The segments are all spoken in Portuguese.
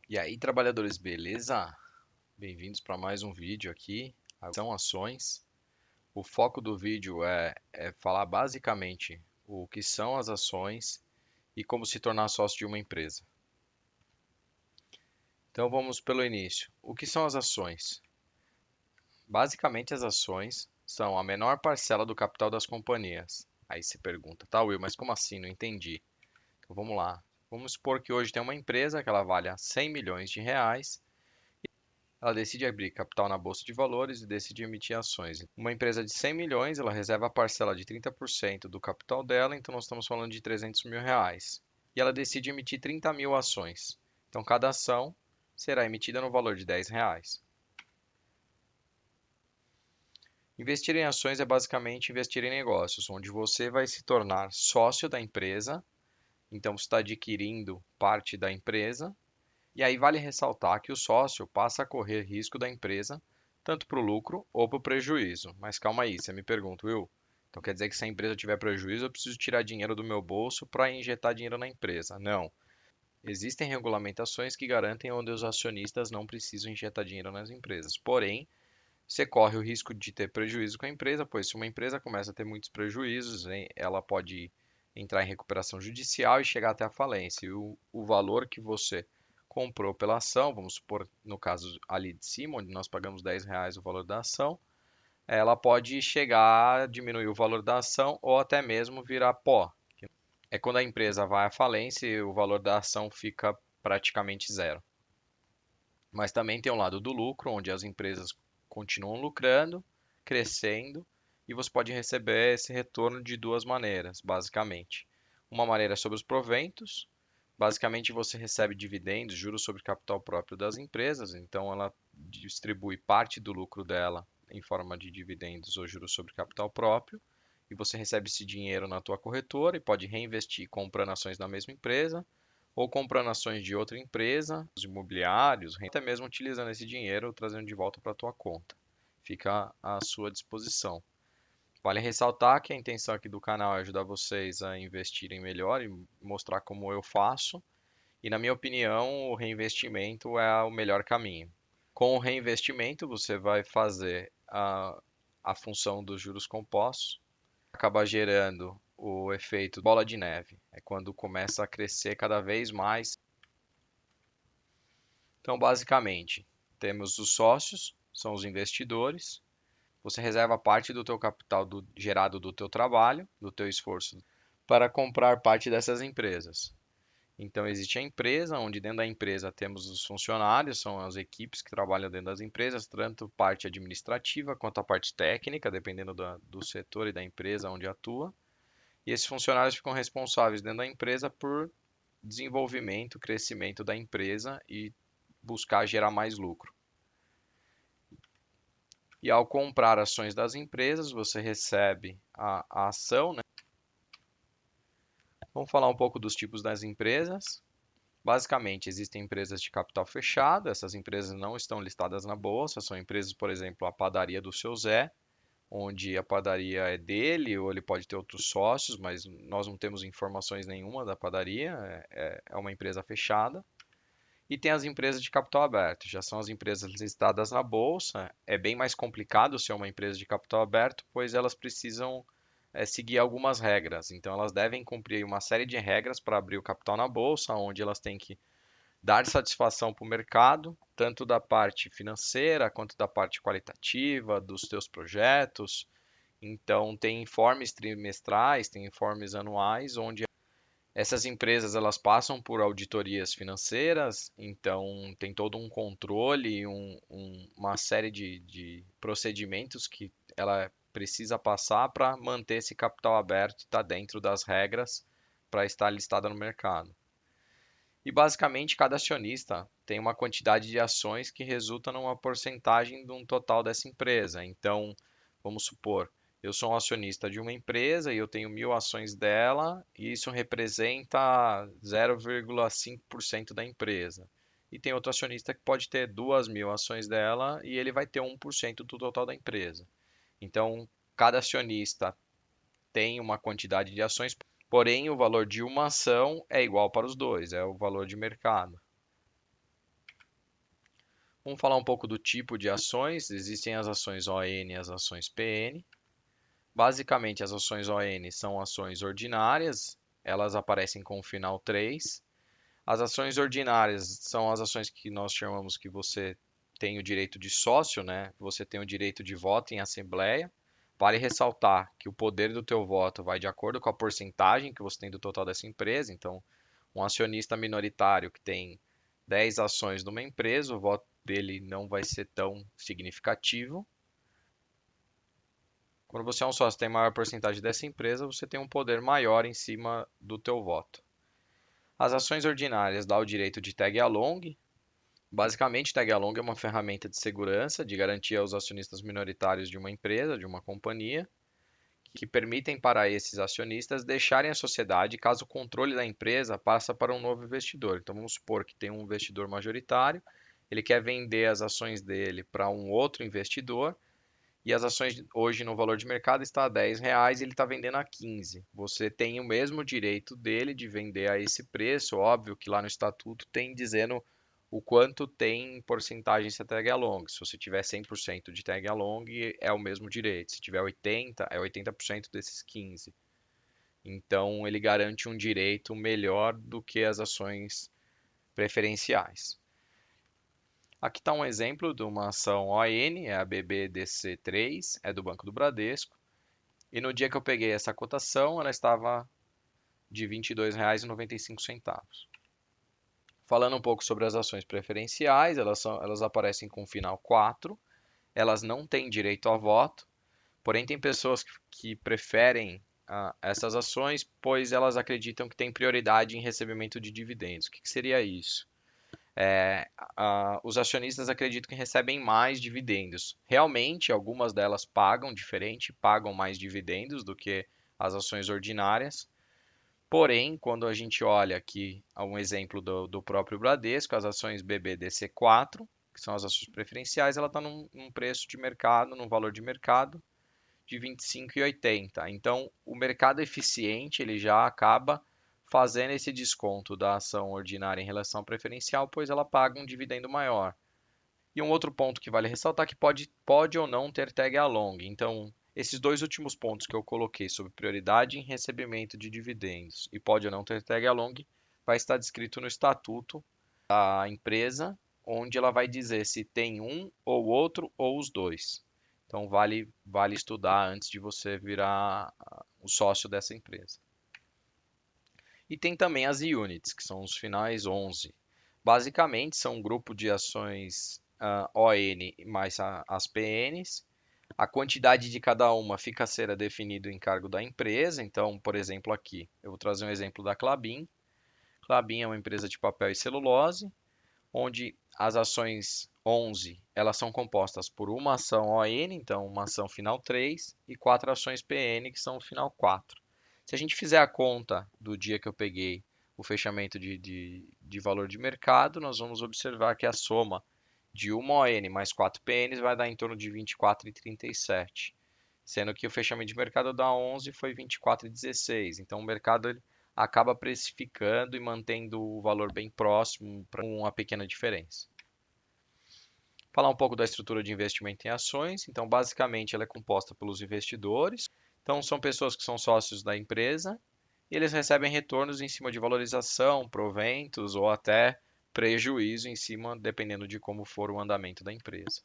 E aí, trabalhadores, beleza? Bem-vindos para mais um vídeo aqui. São ações. O foco do vídeo é falar basicamente o que são as ações e como se tornar sócio de uma empresa. Então vamos pelo início. O que são as ações? Basicamente, as ações são a menor parcela do capital das companhias. Aí se pergunta, tá, Will, mas como assim? Não entendi. Então vamos lá. Vamos supor que hoje tem uma empresa que ela vale 100 milhões de reais. Ela decide abrir capital na bolsa de valores e decide emitir ações. Uma empresa de 100 milhões, ela reserva a parcela de 30% do capital dela, então nós estamos falando de 300 mil reais. E ela decide emitir 30 mil ações. Então cada ação será emitida no valor de 10 reais. Investir em ações é basicamente investir em negócios, onde você vai se tornar sócio da empresa, então você está adquirindo parte da empresa. E aí vale ressaltar que o sócio passa a correr risco da empresa, tanto para o lucro ou para o prejuízo. Mas calma aí, você me pergunta, Will, então quer dizer que se a empresa tiver prejuízo, eu preciso tirar dinheiro do meu bolso para injetar dinheiro na empresa? Não. Existem regulamentações que garantem onde os acionistas não precisam injetar dinheiro nas empresas. Porém, você corre o risco de ter prejuízo com a empresa, pois se uma empresa começa a ter muitos prejuízos, ela pode entrar em recuperação judicial e chegar até a falência. E o valor que você comprou pela ação, vamos supor no caso ali de cima, onde nós pagamos 10 reais o valor da ação, ela pode chegar a diminuir o valor da ação ou até mesmo virar pó. É quando a empresa vai à falência e o valor da ação fica praticamente zero. Mas também tem o lado do lucro, onde as empresas continuam lucrando, crescendo, e você pode receber esse retorno de duas maneiras, basicamente. Uma maneira é sobre os proventos, basicamente você recebe dividendos, juros sobre capital próprio das empresas, então ela distribui parte do lucro dela em forma de dividendos ou juros sobre capital próprio, e você recebe esse dinheiro na tua corretora e pode reinvestir comprando ações da mesma empresa ou comprando ações de outra empresa, os imobiliários, até mesmo utilizando esse dinheiro, trazendo de volta para a tua conta. Fica à sua disposição. Vale ressaltar que a intenção aqui do canal é ajudar vocês a investirem melhor e mostrar como eu faço. E na minha opinião, o reinvestimento é o melhor caminho. Com o reinvestimento, você vai fazer a função dos juros compostos, acaba gerando o efeito bola de neve. É quando começa a crescer cada vez mais. Então, basicamente, temos os sócios, são os investidores. Você reserva parte do teu capital gerado do teu trabalho, do teu esforço, para comprar parte dessas empresas. Então, existe a empresa, onde dentro da empresa temos os funcionários, são as equipes que trabalham dentro das empresas, tanto parte administrativa quanto a parte técnica, dependendo do setor e da empresa onde atua. E esses funcionários ficam responsáveis dentro da empresa por desenvolvimento, crescimento da empresa e buscar gerar mais lucro. E ao comprar ações das empresas, você recebe a ação, né? Vamos falar um pouco dos tipos das empresas. Basicamente, existem empresas de capital fechado, essas empresas não estão listadas na bolsa, são empresas, por exemplo, a padaria do seu Zé, onde a padaria é dele ou ele pode ter outros sócios, mas nós não temos informações nenhuma da padaria, é uma empresa fechada. E tem as empresas de capital aberto, já são as empresas listadas na bolsa. É bem mais complicado ser uma empresa de capital aberto, pois elas precisam seguir algumas regras. Então, elas devem cumprir uma série de regras para abrir o capital na bolsa, onde elas têm que dar satisfação para o mercado, tanto da parte financeira quanto da parte qualitativa, dos teus projetos. Então, tem informes trimestrais, tem informes anuais, onde essas empresas elas passam por auditorias financeiras, então tem todo um controle, uma série de procedimentos que ela precisa passar para manter esse capital aberto e estar dentro das regras para estar listada no mercado. E basicamente cada acionista tem uma quantidade de ações que resulta numa porcentagem de um total dessa empresa. Então, vamos supor, eu sou um acionista de uma empresa e eu tenho 1.000 ações dela e isso representa 0,5% da empresa. E tem outro acionista que pode ter 2.000 ações dela e ele vai ter 1% do total da empresa. Então, cada acionista tem uma quantidade de ações, porém o valor de uma ação é igual para os dois, é o valor de mercado. Vamos falar um pouco do tipo de ações. Existem as ações ON e as ações PN. Basicamente, as ações ON são ações ordinárias, elas aparecem com o final 3. As ações ordinárias são as ações que nós chamamos que você tem o direito de sócio, né? Você tem o direito de voto em assembleia. Vale ressaltar que o poder do teu voto vai de acordo com a porcentagem que você tem do total dessa empresa. Então, um acionista minoritário que tem 10 ações numa empresa, o voto dele não vai ser tão significativo. Quando você é um sócio e tem maior porcentagem dessa empresa, você tem um poder maior em cima do teu voto. As ações ordinárias dão o direito de tag along. Basicamente, tag along é uma ferramenta de segurança, de garantia aos acionistas minoritários de uma empresa, de uma companhia, que permitem para esses acionistas deixarem a sociedade caso o controle da empresa passe para um novo investidor. Então, vamos supor que tem um investidor majoritário, ele quer vender as ações dele para um outro investidor, e as ações hoje no valor de mercado está a R$ 10 e ele está vendendo a 15. Você tem o mesmo direito dele de vender a esse preço. Óbvio que lá no estatuto tem dizendo o quanto tem em porcentagem se é tag along. Se você tiver 100% de tag along, é o mesmo direito. Se tiver 80, é 80% desses 15. Então ele garante um direito melhor do que as ações preferenciais. Aqui está um exemplo de uma ação ON, é a BBDC3, é do Banco do Bradesco. E no dia que eu peguei essa cotação, ela estava de R$ 22,95. Falando um pouco sobre as ações preferenciais, elas aparecem com final 4, elas não têm direito a voto, porém tem pessoas que preferem essas ações, pois elas acreditam que têm prioridade em recebimento de dividendos. O que seria isso? Os acionistas acreditam que recebem mais dividendos. Realmente, algumas delas pagam diferente, pagam mais dividendos do que as ações ordinárias. Porém, quando a gente olha aqui a um exemplo do próprio Bradesco, as ações BBDC4, que são as ações preferenciais, ela está num preço de mercado, num valor de mercado de R$ 25,80. Então, o mercado eficiente ele já acaba fazendo esse desconto da ação ordinária em relação à preferencial, pois ela paga um dividendo maior. E um outro ponto que vale ressaltar é que pode ou não ter tag along. Então, esses dois últimos pontos que eu coloquei sobre prioridade em recebimento de dividendos e pode ou não ter tag along, vai estar descrito no estatuto da empresa, onde ela vai dizer se tem um ou outro ou os dois. Então vale estudar antes de você virar o sócio dessa empresa. E tem também as units, que são os finais 11. Basicamente são um grupo de ações ON mais as PNs. A quantidade de cada uma fica a ser definido em cargo da empresa. Então, por exemplo, aqui eu vou trazer um exemplo da Klabin. Klabin é uma empresa de papel e celulose, onde as ações 11 elas são compostas por uma ação ON, então uma ação final 3, e 4 ações PN, que são o final 4. Se a gente fizer a conta do dia que eu peguei o fechamento de valor de mercado, nós vamos observar que a soma de uma ON mais 4 PNs vai dar em torno de 24,37, sendo que o fechamento de mercado da 11 foi 24,16. Então o mercado ele acaba precificando e mantendo o valor bem próximo para uma pequena diferença. Falar um pouco da estrutura de investimento em ações. Então, basicamente, ela é composta pelos investidores. Então, são pessoas que são sócios da empresa e eles recebem retornos em cima de valorização, proventos ou até prejuízo em cima, dependendo de como for o andamento da empresa.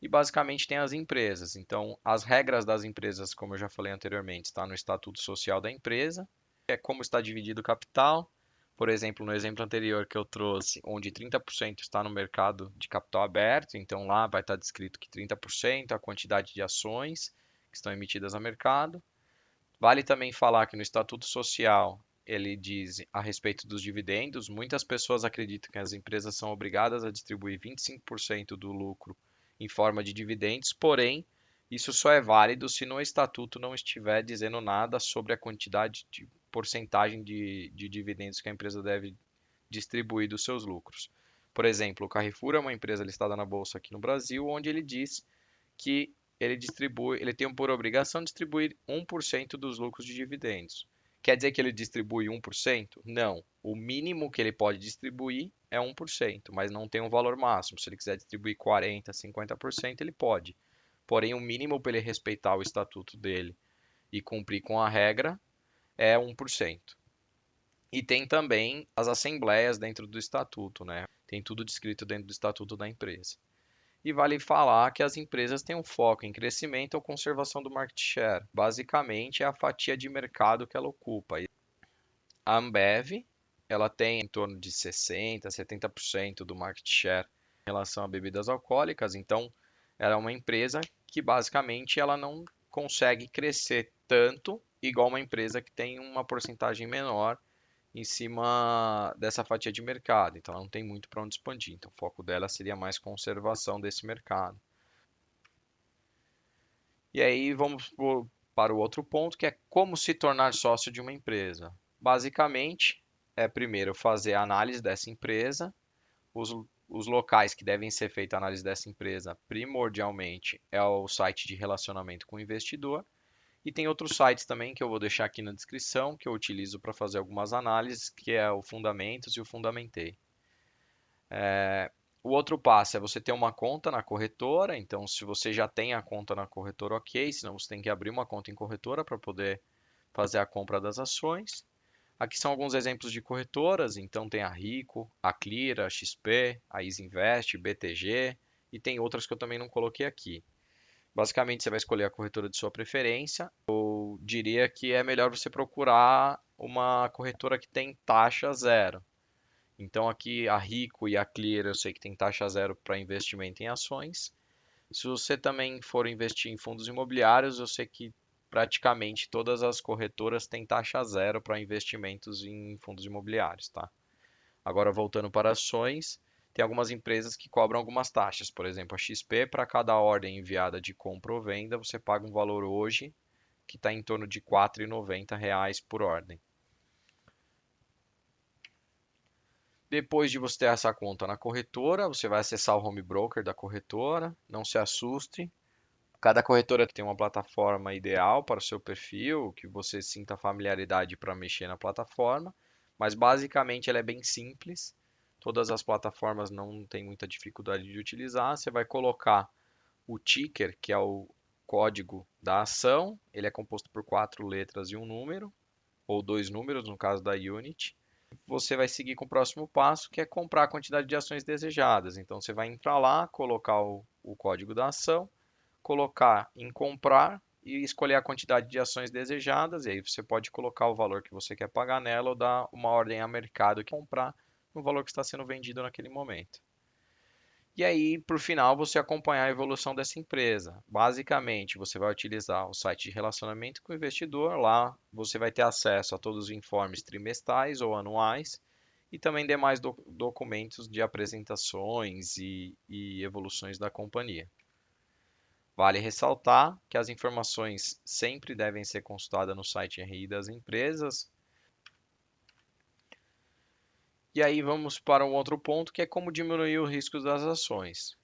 E basicamente tem as empresas. Então, as regras das empresas, como eu já falei anteriormente, está no Estatuto Social da empresa, é como está dividido o capital. Por exemplo, no exemplo anterior que eu trouxe, onde 30% está no mercado de capital aberto, então lá vai estar descrito que 30% é a quantidade de ações que estão emitidas no mercado. Vale também falar que no Estatuto Social ele diz a respeito dos dividendos. Muitas pessoas acreditam que as empresas são obrigadas a distribuir 25% do lucro em forma de dividendos, porém, isso só é válido se no estatuto não estiver dizendo nada sobre a quantidade de porcentagem de dividendos que a empresa deve distribuir dos seus lucros. Por exemplo, o Carrefour é uma empresa listada na bolsa aqui no Brasil, onde ele diz que ele tem por obrigação distribuir 1% dos lucros de dividendos. Quer dizer que ele distribui 1%? Não. O mínimo que ele pode distribuir é 1%, mas não tem um valor máximo. Se ele quiser distribuir 40%, 50%, ele pode. Porém, o mínimo para ele respeitar o estatuto dele e cumprir com a regra é 1%. E tem também as assembleias dentro do estatuto, né? Tem tudo descrito dentro do estatuto da empresa. E vale falar que as empresas têm um foco em crescimento ou conservação do market share. Basicamente, é a fatia de mercado que ela ocupa. A Ambev, ela tem em torno de 60, 70% do market share em relação a bebidas alcoólicas. Então, ela é uma empresa que basicamente ela não consegue crescer tanto igual uma empresa que tem uma porcentagem menor em cima dessa fatia de mercado. Então, ela não tem muito para onde expandir. Então, o foco dela seria mais conservação desse mercado. E aí vamos para o outro ponto, que é como se tornar sócio de uma empresa. Basicamente, é primeiro fazer a análise dessa empresa, os locais que devem ser feita a análise dessa empresa, primordialmente, é o site de relacionamento com o investidor. E tem outros sites também que eu vou deixar aqui na descrição, que eu utilizo para fazer algumas análises, que é o Fundamentos e o Fundamentei. O outro passo é você ter uma conta na corretora. Então, se você já tem a conta na corretora, ok. Senão, você tem que abrir uma conta em corretora para poder fazer a compra das ações. Aqui são alguns exemplos de corretoras. Então, tem a Rico, a Clear, a XP, a Isinvest, BTG e tem outras que eu também não coloquei aqui. Basicamente, você vai escolher a corretora de sua preferência. Eu diria que é melhor você procurar uma corretora que tem taxa zero. Então aqui a Rico e a Clear eu sei que tem taxa zero para investimento em ações. Se você também for investir em fundos imobiliários, eu sei que praticamente todas as corretoras têm taxa zero para investimentos em fundos imobiliários, tá? Agora voltando para ações, tem algumas empresas que cobram algumas taxas. Por exemplo, a XP, para cada ordem enviada de compra ou venda, você paga um valor hoje que está em torno de R$ 4,90 por ordem. Depois de você ter essa conta na corretora, você vai acessar o home broker da corretora. Não se assuste. Cada corretora tem uma plataforma ideal para o seu perfil, que você sinta familiaridade para mexer na plataforma. Mas basicamente ela é bem simples. Todas as plataformas não têm muita dificuldade de utilizar. Você vai colocar o ticker, que é o código da ação. Ele é composto por 4 letras e um número, ou 2 números no caso da Unity. Você vai seguir com o próximo passo, que é comprar a quantidade de ações desejadas. Então você vai entrar lá, colocar o código da ação, colocar em comprar e escolher a quantidade de ações desejadas. E aí você pode colocar o valor que você quer pagar nela ou dar uma ordem a mercado que comprar no valor que está sendo vendido naquele momento. E aí, por final, você acompanhar a evolução dessa empresa. Basicamente, você vai utilizar o site de relacionamento com o investidor. Lá você vai ter acesso a todos os informes trimestrais ou anuais e também demais documentos de apresentações e evoluções da companhia. Vale ressaltar que as informações sempre devem ser consultadas no site RI das empresas. E aí vamos para um outro ponto, que é como diminuir o risco das ações.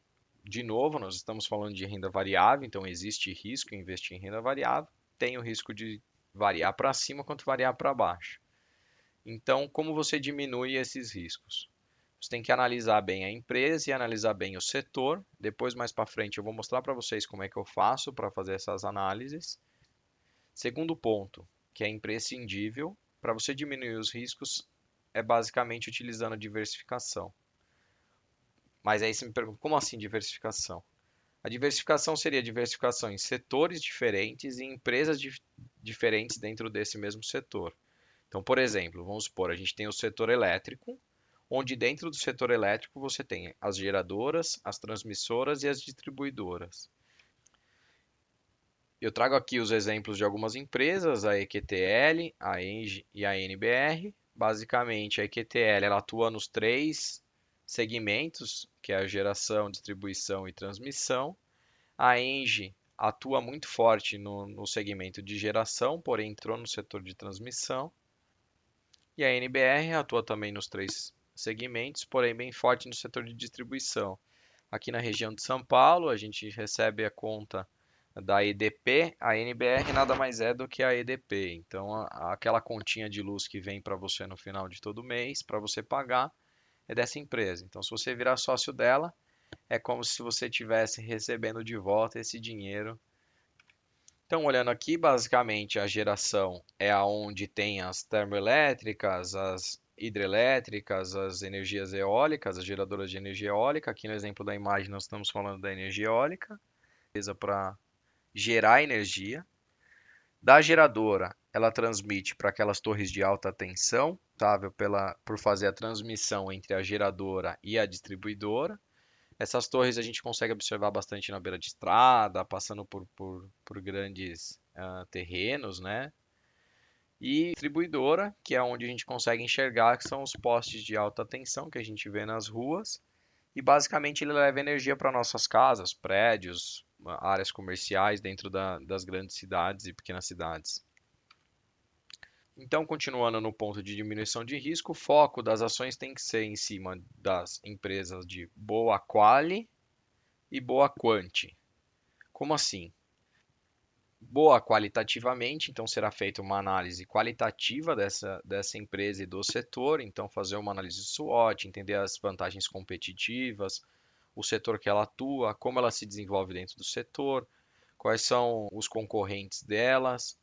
De novo, nós estamos falando de renda variável, então existe risco em investir em renda variável. Tem o risco de variar para cima quanto variar para baixo. Então, como você diminui esses riscos? Você tem que analisar bem a empresa e analisar bem o setor. Depois, mais para frente, eu vou mostrar para vocês como é que eu faço para fazer essas análises. Segundo ponto, que é imprescindível para você diminuir os riscos, é basicamente utilizando a diversificação. Mas aí você me pergunta, como assim diversificação? A diversificação seria diversificação em setores diferentes e em empresas diferentes dentro desse mesmo setor. Então, por exemplo, vamos supor, a gente tem o setor elétrico, onde dentro do setor elétrico você tem as geradoras, as transmissoras e as distribuidoras. Eu trago aqui os exemplos de algumas empresas, a EQTL, a ENGIE e a NBR. Basicamente, a EQTL ela atua nos 3 segmentos, que é a geração, distribuição e transmissão. A Engie atua muito forte no segmento de geração, porém entrou no setor de transmissão. E a NBR atua também nos 3 segmentos, porém bem forte no setor de distribuição. Aqui na região de São Paulo, a gente recebe a conta da EDP, a NBR nada mais é do que a EDP. Então, aquela continha de luz que vem para você no final de todo mês, para você pagar, é dessa empresa. Então, se você virar sócio dela, é como se você estivesse recebendo de volta esse dinheiro. Então, olhando aqui, basicamente a geração é aonde tem as termoelétricas, as hidrelétricas, as energias eólicas, as geradoras de energia eólica. Aqui no exemplo da imagem nós estamos falando da energia eólica, para gerar energia. Da geradora, ela transmite para aquelas torres de alta tensão, responsável por fazer a transmissão entre a geradora e a distribuidora. Essas torres a gente consegue observar bastante na beira de estrada, passando por grandes terrenos, né? E distribuidora, que é onde a gente consegue enxergar, que são os postes de alta tensão que a gente vê nas ruas. E basicamente ele leva energia para nossas casas, prédios, áreas comerciais dentro das grandes cidades e pequenas cidades. Então, continuando no ponto de diminuição de risco, o foco das ações tem que ser em cima das empresas de boa quali e boa quanti. Como assim? Boa qualitativamente, então será feita uma análise qualitativa dessa empresa e do setor, então fazer uma análise SWOT, entender as vantagens competitivas, o setor que ela atua, como ela se desenvolve dentro do setor, quais são os concorrentes delas,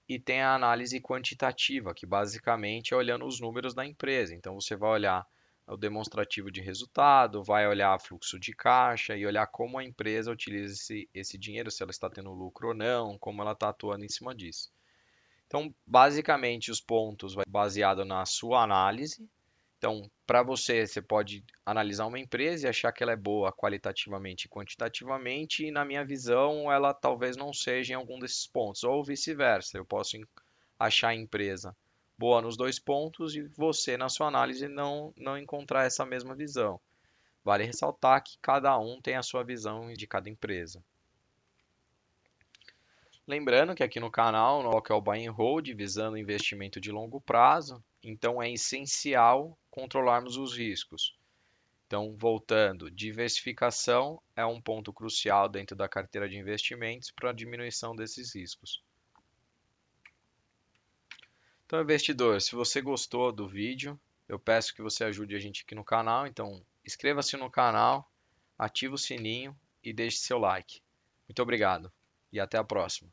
e tem a análise quantitativa, que basicamente é olhando os números da empresa. Então você vai olhar o demonstrativo de resultado, vai olhar fluxo de caixa e olhar como a empresa utiliza esse dinheiro, se ela está tendo lucro ou não, como ela está atuando em cima disso. Então, basicamente, os pontos vai baseado na sua análise. Então, para você, você pode analisar uma empresa e achar que ela é boa qualitativamente e quantitativamente, e na minha visão, ela talvez não seja em algum desses pontos, ou vice-versa. Eu posso achar a empresa boa nos dois pontos e você, na sua análise, não encontrar essa mesma visão. Vale ressaltar que cada um tem a sua visão de cada empresa. Lembrando que aqui no canal, no que é o Buy and Hold, visando investimento de longo prazo, então é essencial controlarmos os riscos. Então, voltando, diversificação é um ponto crucial dentro da carteira de investimentos para a diminuição desses riscos. Então, investidor, se você gostou do vídeo, eu peço que você ajude a gente aqui no canal. Então, inscreva-se no canal, ative o sininho e deixe seu like. Muito obrigado e até a próxima.